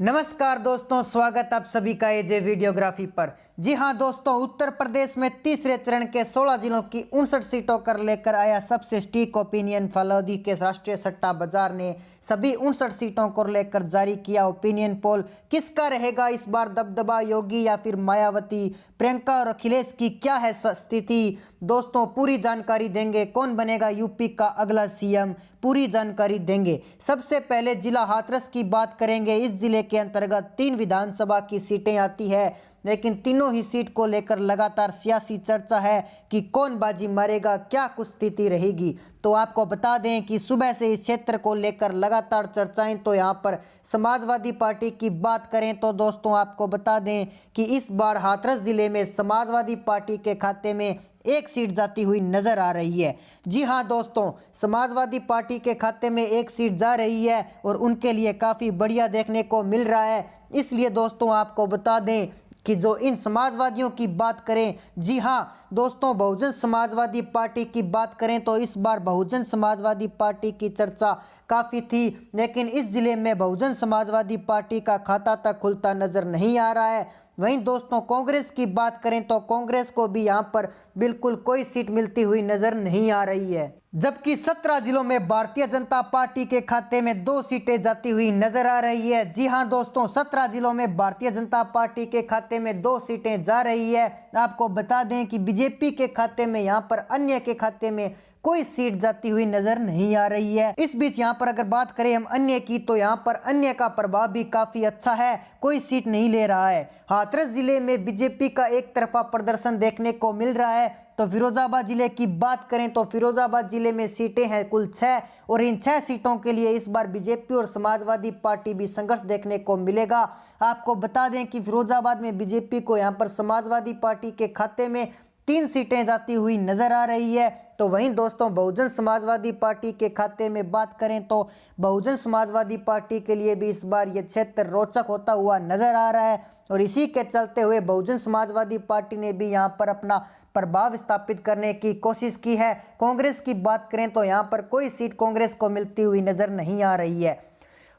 नमस्कार दोस्तों, स्वागत आप सभी का एजे वीडियोग्राफी पर। जी हां दोस्तों, उत्तर प्रदेश में तीसरे चरण के 16 जिलों की 59 सीटों कर लेकर आया सबसे स्टीक ओपिनियन। फलौदी के राष्ट्रीय सट्टा बाजार ने सभी 59 सीटों को लेकर जारी किया ओपिनियन पोल। किसका रहेगा इस बार दबदबा, योगी या फिर मायावती? प्रियंका और अखिलेश की क्या है स्थिति? दोस्तों पूरी जानकारी देंगे। कौन बनेगा यूपी का अगला सीएम, पूरी जानकारी देंगे। सबसे पहले जिला हाथरस की बात करेंगे। इस जिले के अंतर्गत 3 विधानसभा की सीटें आती है, लेकिन तीनों ही सीट को लेकर लगातार सियासी चर्चा है कि कौन बाजी मारेगा, क्या कुछ स्थिति रहेगी। तो आपको बता दें कि सुबह से इस क्षेत्र को लेकर लगातार चर्चाएं। तो यहां पर समाजवादी पार्टी की बात करें तो दोस्तों आपको बता दें कि इस बार हाथरस जिले में समाजवादी पार्टी के खाते में एक सीट जाती हुई नजर आ रही है। जी हां दोस्तों, समाजवादी पार्टी के खाते में एक सीट जा रही है और उनके लिए काफ़ी बढ़िया देखने को मिल रहा है। इसलिए दोस्तों आपको बता दें कि जो इन समाजवादियों की बात करें, जी हाँ दोस्तों, बहुजन समाजवादी पार्टी की बात करें तो इस बार बहुजन समाजवादी पार्टी की चर्चा काफ़ी थी, लेकिन इस जिले में बहुजन समाजवादी पार्टी का खाता तक खुलता नज़र नहीं आ रहा है। वहीं दोस्तों कांग्रेस की बात करें तो कांग्रेस को भी यहाँ पर बिल्कुल कोई सीट मिलती हुई नज़र नहीं आ रही है, जबकि 17 जिलों में भारतीय जनता पार्टी के खाते में 2 सीटें जाती हुई नजर आ रही है। जी हां दोस्तों, 17 जिलों में भारतीय जनता पार्टी के खाते में 2 सीटें जा रही है। आपको बता दें कि बीजेपी के खाते में यहाँ पर अन्य के खाते में कोई सीट जाती हुई नजर नहीं आ रही है। इस बीच यहाँ पर अगर बात करें हम अन्य की, तो यहाँ पर अन्य का प्रभाव भी काफी अच्छा है, कोई सीट नहीं ले रहा है। हाथरस जिले में बीजेपी का एक तरफा प्रदर्शन देखने को मिल रहा है। तो फिरोजाबाद जिले की बात करें तो फिरोजाबाद जिले में सीटें हैं कुल 6 और इन 6 सीटों के लिए इस बार बीजेपी और समाजवादी पार्टी भी संघर्ष देखने को मिलेगा। आपको बता दें कि फिरोजाबाद में बीजेपी को यहां पर समाजवादी पार्टी के खाते में 3 सीटें जाती हुई नजर आ रही है। तो वहीं दोस्तों बहुजन समाजवादी पार्टी के खाते में बात करें तो बहुजन समाजवादी पार्टी के लिए भी इस बार यह क्षेत्र रोचक होता हुआ नजर आ रहा है और इसी के चलते हुए बहुजन समाजवादी पार्टी ने भी यहां पर अपना प्रभाव स्थापित करने की कोशिश की है। कांग्रेस की बात करें तो यहां पर कोई सीट कांग्रेस को मिलती हुई नजर नहीं आ रही है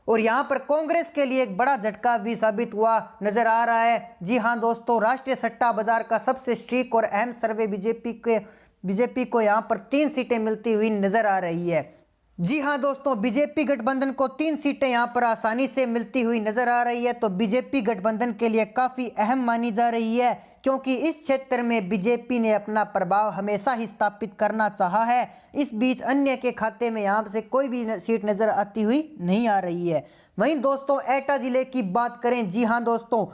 और यहाँ पर कांग्रेस के लिए एक बड़ा झटका भी साबित हुआ नजर आ रहा है। जी हाँ दोस्तों, राष्ट्रीय सट्टा बाजार का सबसे स्ट्रीक और अहम सर्वे बीजेपी को यहाँ पर 3 सीटें मिलती हुई नजर आ रही है। जी हाँ दोस्तों, बीजेपी गठबंधन को 3 सीटें यहाँ पर आसानी से मिलती हुई नजर आ रही है। तो बीजेपी गठबंधन के लिए काफ़ी अहम मानी जा रही है, क्योंकि इस क्षेत्र में बीजेपी ने अपना प्रभाव हमेशा ही स्थापित करना चाहा है। इस बीच अन्य के खाते में यहाँ से कोई भी सीट नज़र आती हुई नहीं आ रही है। वहीं दोस्तों एटा जिले की बात करें, जी हाँ दोस्तों,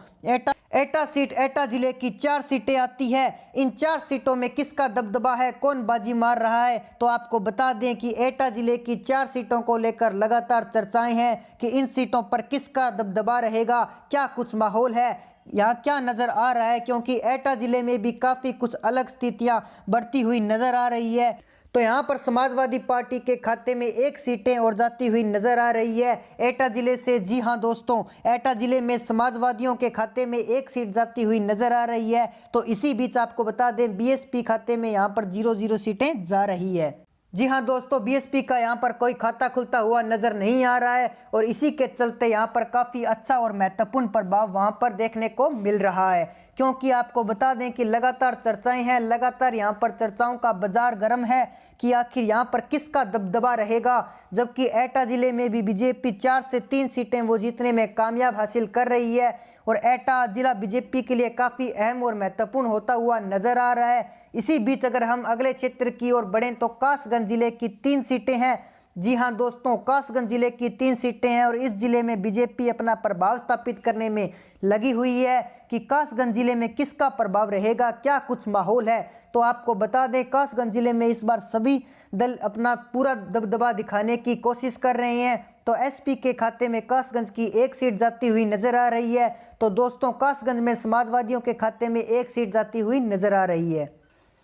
एटा जिले की 4 सीटें आती है। इन 4 सीटों में किसका दबदबा है, कौन बाजी मार रहा है? तो आपको बता दें कि एटा जिले की 4 सीटों को लेकर लगातार चर्चाएं हैं कि इन सीटों पर किसका दबदबा रहेगा, क्या कुछ माहौल है, यहाँ क्या नज़र आ रहा है, क्योंकि एटा जिले में भी काफ़ी कुछ अलग स्थितियाँ बढ़ती हुई नज़र आ रही है। तो यहाँ पर समाजवादी पार्टी के खाते में 1 सीटें और जाती हुई नजर आ रही है एटा जिले से। जी हाँ दोस्तों, एटा जिले में समाजवादियों के खाते में 1 सीट जाती हुई नजर आ रही है। तो इसी बीच आपको बता दें बीएसपी खाते में यहाँ पर 0 सीटें जा रही है। जी हाँ दोस्तों, बीएसपी का यहाँ पर कोई खाता खुलता हुआ नजर नहीं आ रहा है और इसी के चलते यहाँ पर काफ़ी अच्छा और महत्वपूर्ण प्रभाव वहाँ पर देखने को मिल रहा है, क्योंकि आपको बता दें कि लगातार चर्चाएं हैं, लगातार यहाँ पर चर्चाओं का बाजार गर्म है कि आखिर यहाँ पर किसका दबदबा रहेगा। जबकि एटा जिले में भी बीजेपी 4 से 3 सीटें वो जीतने में कामयाब हासिल कर रही है और एटा जिला बीजेपी के लिए काफ़ी अहम और महत्वपूर्ण होता हुआ नजर आ रहा है। इसी बीच अगर हम अगले क्षेत्र की ओर बढ़ें तो कासगंज जिले की 3 सीटें हैं। जी हाँ दोस्तों, कासगंज जिले की 3 सीटें हैं और इस जिले में बीजेपी अपना प्रभाव स्थापित करने में लगी हुई है कि कासगंज जिले में किसका प्रभाव रहेगा, क्या कुछ माहौल है। तो आपको बता दें कासगंज जिले में इस बार सभी दल अपना पूरा दबदबा दिखाने की कोशिश कर रहे हैं। तो एसपी के खाते में कासगंज की 1 सीट जाती हुई नजर आ रही है। तो दोस्तों कासगंज में समाजवादियों के खाते में 1 सीट जाती हुई नजर आ रही है।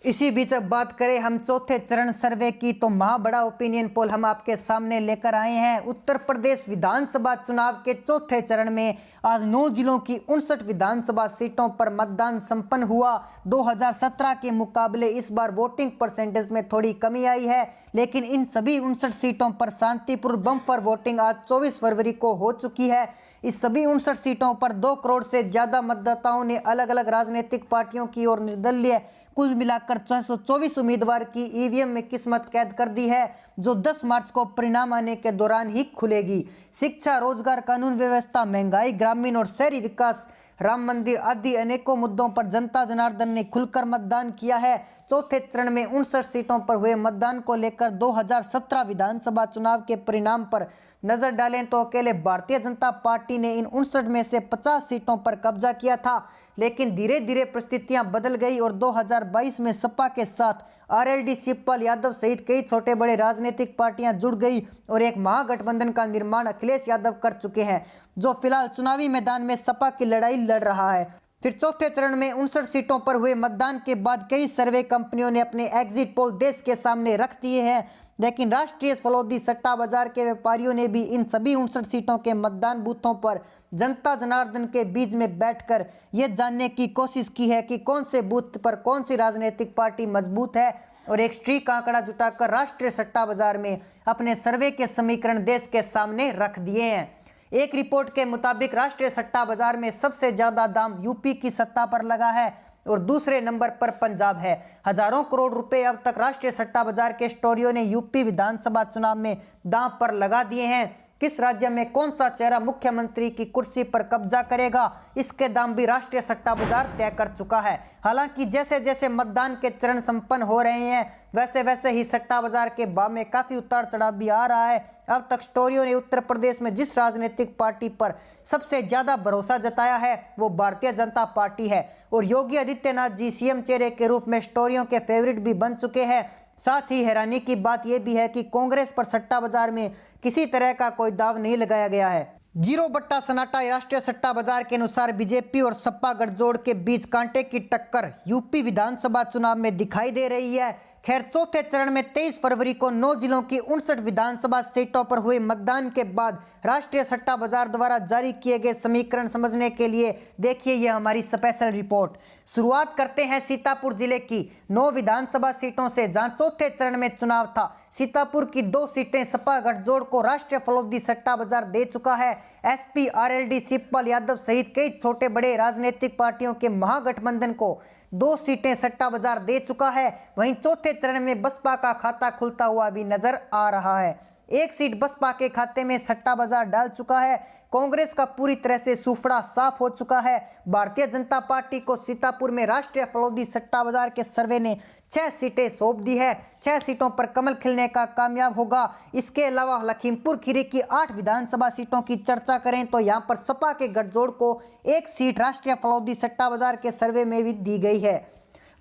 इसी बीच अब बात करें हम चौथे चरण सर्वे की, तो बड़ा ओपिनियन पोल हम आपके सामने लेकर आए हैं। उत्तर प्रदेश विधानसभा चुनाव के चौथे चरण में आज 9 जिलों की 59 विधानसभा सीटों पर मतदान संपन्न हुआ। 2017 के मुकाबले इस बार वोटिंग परसेंटेज में थोड़ी कमी आई है, लेकिन इन सभी 59 सीटों पर शांतिपूर्ण बम्पर वोटिंग आज 24 फरवरी को हो चुकी है। इस सभी 59 सीटों पर 2 करोड़ से ज्यादा मतदाताओं ने अलग अलग राजनीतिक पार्टियों की और निर्दलीय कुल मिलाकर 624 उम्मीदवार की ईवीएम में किस्मत कैद कर दी है, जो 10 मार्च को परिणाम आने के दौरान ही खुलेगी। शिक्षा, रोजगार, कानून व्यवस्था, महंगाई, ग्रामीण और शहरी विकास, राम मंदिर आदि अनेकों मुद्दों पर जनता जनार्दन ने खुलकर मतदान किया है। चौथे चरण में 59 सीटों पर हुए मतदान को लेकर 2017 विधानसभा चुनाव के परिणाम पर नजर डालें तो अकेले भारतीय जनता पार्टी ने इन 59 में से 50 सीटों पर कब्जा किया था, लेकिन धीरे धीरे परिस्थितियां बदल गई और 2022 में सपा के साथ आरएलडी, शिवपाल यादव सहित कई छोटे बड़े राजनीतिक पार्टियां जुड़ गई और एक महागठबंधन का निर्माण अखिलेश यादव कर चुके हैं, जो फिलहाल चुनावी मैदान में सपा की लड़ाई लड़ रहा है। फिर चौथे चरण में 59 सीटों पर हुए मतदान के बाद कई सर्वे कंपनियों ने अपने एग्जिट पोल देश के सामने रख दिए हैं, लेकिन राष्ट्रीय फलोदी सट्टा बाजार के व्यापारियों ने भी इन सभी 59 सीटों के मतदान बूथों पर जनता जनार्दन के बीच में बैठकर ये जानने की कोशिश की है कि कौन से बूथ पर कौन सी राजनीतिक पार्टी मजबूत है, और एक स्ट्रीक आंकड़ा जुटाकर राष्ट्रीय सट्टा बाजार में अपने सर्वे के समीकरण देश के सामने रख दिए हैं। एक रिपोर्ट के मुताबिक राष्ट्रीय सट्टा बाजार में सबसे ज्यादा दाम यूपी की सत्ता पर लगा है और दूसरे नंबर पर पंजाब है। हजारों करोड़ रुपए अब तक राष्ट्रीय सट्टा बाजार के स्टोरियों ने यूपी विधानसभा चुनाव में दांव पर लगा दिए हैं। किस राज्य में कौन सा चेहरा मुख्यमंत्री की कुर्सी पर कब्जा करेगा, इसके दाम भी राष्ट्रीय सट्टा बाजार तय कर चुका है। हालांकि जैसे जैसे मतदान के चरण संपन्न हो रहे हैं, वैसे वैसे ही सट्टा बाजार के भाव में काफी उतार चढ़ाव भी आ रहा है। अब तक स्टोरियों ने उत्तर प्रदेश में जिस राजनीतिक पार्टी पर सबसे ज्यादा भरोसा जताया है वो भारतीय जनता पार्टी है, और योगी आदित्यनाथ जी सीएम चेहरे के रूप में स्टोरियों के फेवरेट भी बन चुके हैं। साथ ही हैरानी की बात यह भी है कि कांग्रेस पर सट्टा बाजार में किसी तरह का कोई दाव नहीं लगाया गया है। जीरो बट्टा सन्नाटा राष्ट्रीय सट्टा बाजार के अनुसार बीजेपी और सपा गठजोड़ के बीच कांटे की टक्कर यूपी विधानसभा चुनाव में दिखाई दे रही है। खैर, चौथे चरण में 23 फरवरी को 9 जिलों की 59 विधानसभा सीटों पर हुए मतदान के बाद राष्ट्रीय सट्टा बाजार द्वारा जारी किए गए समीकरण समझने के लिए देखिए यह हमारी स्पेशल रिपोर्ट। शुरुआत करते हैं सीतापुर जिले की 9 विधानसभा सीटों से, जहां चौथे चरण में चुनाव था। सीतापुर की 2 सीटें सपा गठजोड़ को राष्ट्रीय फलोदी सट्टा बाजार दे चुका है। एसपी, आरएलडी, शिवपाल यादव सहित कई छोटे बड़े राजनीतिक पार्टियों के महागठबंधन को 2 सीटें सट्टा बाजार दे चुका है। वहीं चौथे चरण में बसपा का खाता खुलता हुआ भी नजर आ रहा है। 1 सीट बसपा के खाते में सट्टा बाजार डाल चुका है। कांग्रेस का पूरी तरह से सूफड़ा साफ हो चुका है। भारतीय जनता पार्टी को सीतापुर में राष्ट्रीय फलोदी सट्टा बाजार के सर्वे ने 6 सीटें सौंप दी है। 6 सीटों पर कमल खिलने का कामयाब होगा। इसके अलावा लखीमपुर खीरी की 8 विधानसभा सीटों की चर्चा करें तो यहां पर सपा के गठजोड़ को 1 सीट राष्ट्रीय फलोदी सट्टा बाजार के सर्वे में भी दी गई है।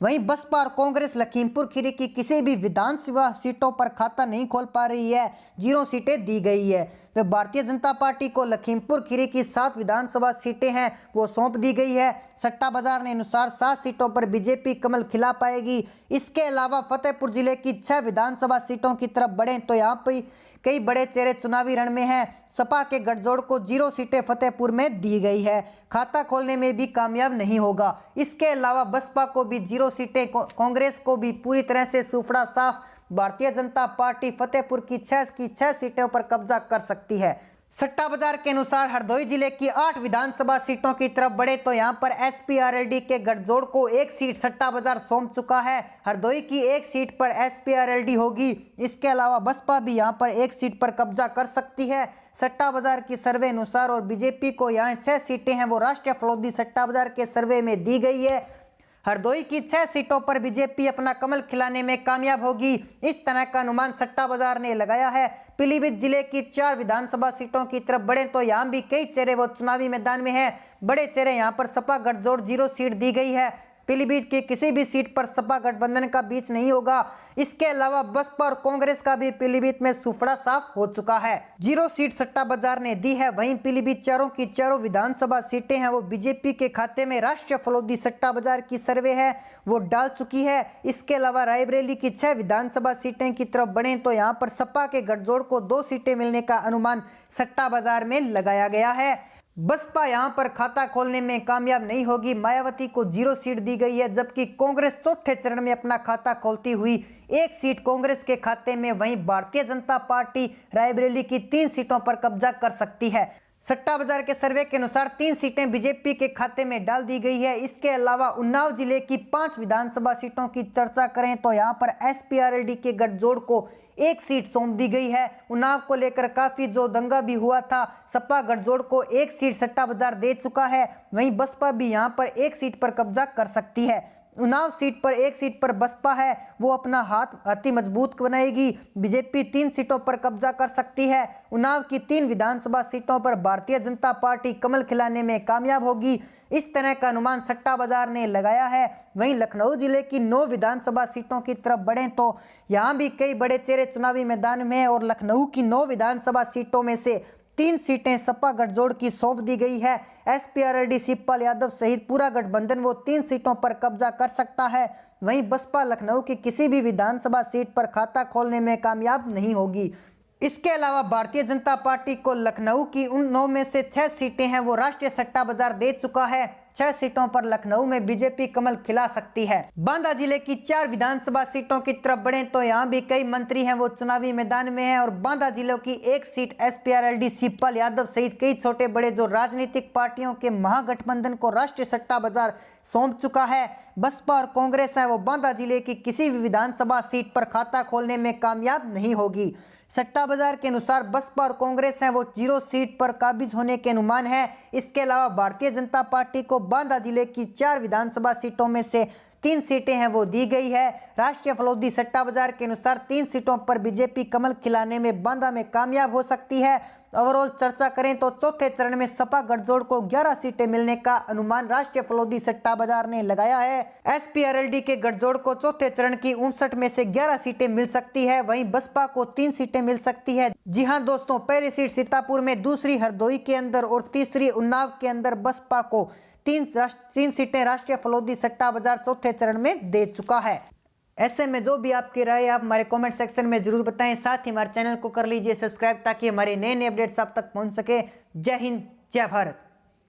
वहीं बसपा और कांग्रेस लखीमपुर खीरी की किसी भी विधानसभा सीटों पर खाता नहीं खोल पा रही है, 0 सीटें दी गई है। वे भारतीय जनता पार्टी को लखीमपुर खीरी की 7 विधानसभा सीटें हैं वो सौंप दी गई है। सट्टा बाजार ने अनुसार 7 सीटों पर बीजेपी कमल खिला पाएगी। इसके अलावा फतेहपुर जिले की 6 विधानसभा सीटों की तरफ बढ़ें तो यहाँ पर कई बड़े चेहरे चुनावी रण में हैं। सपा के गठजोड़ को 0 सीटें फतेहपुर में दी गई है, खाता खोलने में भी कामयाब नहीं होगा। इसके अलावा बसपा को भी 0 सीटें, कांग्रेस को भी पूरी तरह से सूफड़ा साफ। भारतीय जनता पार्टी फतेहपुर की 6 सीटों पर कब्जा कर सकती है। सट्टा बाजार के अनुसार हरदोई जिले की 8 विधानसभा सीटों की तरफ बढ़े तो यहां पर एसपी, आरएलडी के गठजोड़ को 1 सीट सट्टा बाजार सौंप चुका है। हरदोई की 1 सीट पर एसपी, आरएलडी होगी। इसके अलावा बसपा भी यहां पर 1 सीट पर कब्जा कर सकती है। सट्टा बाजार की सर्वे अनुसार और बीजेपी को यहां 6 सीटें हैं वो राष्ट्रीय फलोदी सट्टा बाजार के सर्वे में दी गई है। हरदोई की 6 सीटों पर बीजेपी अपना कमल खिलाने में कामयाब होगी, इस तरह का अनुमान सट्टा बाजार ने लगाया है। पीलीभीत जिले की 4 विधानसभा सीटों की तरफ बढ़े तो यहाँ भी कई चेहरे वो चुनावी मैदान में हैं। बड़े चेहरे यहाँ पर सपा गठजोड़ 0 सीट दी गई है। पीलीभीत की किसी भी सीट पर सपा गठबंधन का बीच नहीं होगा। इसके अलावा बसपा और कांग्रेस का भी पीलीभीत में सुफड़ा साफ हो चुका है। 0 सीट सट्टा बाजार ने दी है। वहीं पीलीभीत चारों की चारों विधानसभा सीटें हैं वो बीजेपी के खाते में राष्ट्रीय फलोदी सट्टा बाजार की सर्वे है वो डाल चुकी है। इसके अलावा रायबरेली की 6 विधानसभा सीटें की तरफ बढ़े तो यहाँ पर सपा के गठजोड़ को 2 सीटें मिलने का अनुमान सट्टा बाजार में लगाया गया है। बसपा यहां पर खाता खोलने में कामयाब नहीं होगी। मायावती को 0 सीट दी गई है, जबकि कांग्रेस चौथे चरण में अपना खाता खोलती हुई 1 सीट कांग्रेस के खाते में। वहीं भारतीय जनता पार्टी रायबरेली की 3 सीटों पर कब्जा कर सकती है। सट्टा बाजार के सर्वे के अनुसार 3 सीटें बीजेपी के खाते में डाल दी गई है। इसके अलावा उन्नाव जिले की 5 विधानसभा सीटों की चर्चा करें तो यहां पर एसपीआरएलडी के गठजोड़ को 1 सीट सौंप दी गई है। उन्नाव को लेकर काफी जो दंगा भी हुआ था, सपा गठजोड़ को 1 सीट सट्टा बाजार दे चुका है। वहीं बसपा भी यहां पर 1 सीट पर कब्जा कर सकती है। उन्नाव सीट पर 1 सीट पर बसपा है वो अपना हाथ अति मजबूत बनाएगी। बीजेपी 3 सीटों पर कब्जा कर सकती है। उन्नाव की 3 विधानसभा सीटों पर भारतीय जनता पार्टी कमल खिलाने में कामयाब होगी। इस तरह का अनुमान सट्टा बाजार ने लगाया है। वहीं लखनऊ जिले की 9 विधानसभा सीटों की तरफ बढ़ें तो यहाँ भी कई बड़े चेहरे चुनावी मैदान में है और लखनऊ की 9 विधानसभा सीटों में से 3 सीटें सपा गठजोड़ की सौंप दी गई है। एसपीआरएलडी शिवपाल यादव सहित पूरा गठबंधन वो 3 सीटों पर कब्जा कर सकता है। वहीं बसपा लखनऊ की किसी भी विधानसभा सीट पर खाता खोलने में कामयाब नहीं होगी। इसके अलावा भारतीय जनता पार्टी को लखनऊ की उन 9 में से 6 सीटें हैं वो राष्ट्रीय सट्टा बाजार दे चुका है। 6 सीटों पर लखनऊ में बीजेपी कमल खिला सकती है। बांदा जिले की 4 विधानसभा सीटों की तरफ बढ़ें तो यहाँ भी कई मंत्री हैं वो चुनावी मैदान में हैं और बांदा जिले की 1 सीट एसपीआरएलडी शिवपाल यादव सहित कई छोटे बड़े जो राजनीतिक पार्टियों के महागठबंधन को राष्ट्रीय सट्टा बाजार सौंप चुका है। बसपा और कांग्रेस है वो बांदा जिले की किसी भी विधानसभा सीट पर खाता खोलने में कामयाब नहीं होगी। सट्टा बाजार के अनुसार बसपा और कांग्रेस हैं वो 0 सीट पर काबिज होने के अनुमान है। इसके अलावा भारतीय जनता पार्टी को बांदा जिले की 4 विधानसभा सीटों में से 3 सीटें हैं वो दी गई है। राष्ट्रीय फलोदी सट्टा बाजार के अनुसार 3 सीटों पर बीजेपी कमल खिलाने में बांदा में कामयाब हो सकती है। ओवरऑल चर्चा करें तो चौथे चरण में सपा गठजोड़ को 11 सीटें मिलने का अनुमान राष्ट्रीय फलोदी सट्टा बाजार ने लगाया है। एसपीआरएलडी के गठजोड़ को चौथे चरण की 59 में से 11 सीटें मिल सकती है। वहीं बसपा को 3 सीटें मिल सकती है। जी हां दोस्तों, पहली सीट सीतापुर में, दूसरी हरदोई के अंदर और तीसरी उन्नाव के अंदर बसपा को 3 सीटें राष्ट्रीय फलोदी सट्टा बाजार चौथे चरण में दे चुका है। ऐसे में जो भी आपकी राय आप हमारे कमेंट सेक्शन में जरूर बताएं। साथ ही हमारे चैनल को कर लीजिए सब्सक्राइब ताकि हमारे नए अपडेट्स आप तक पहुंच सके। जय हिंद, जय भारत।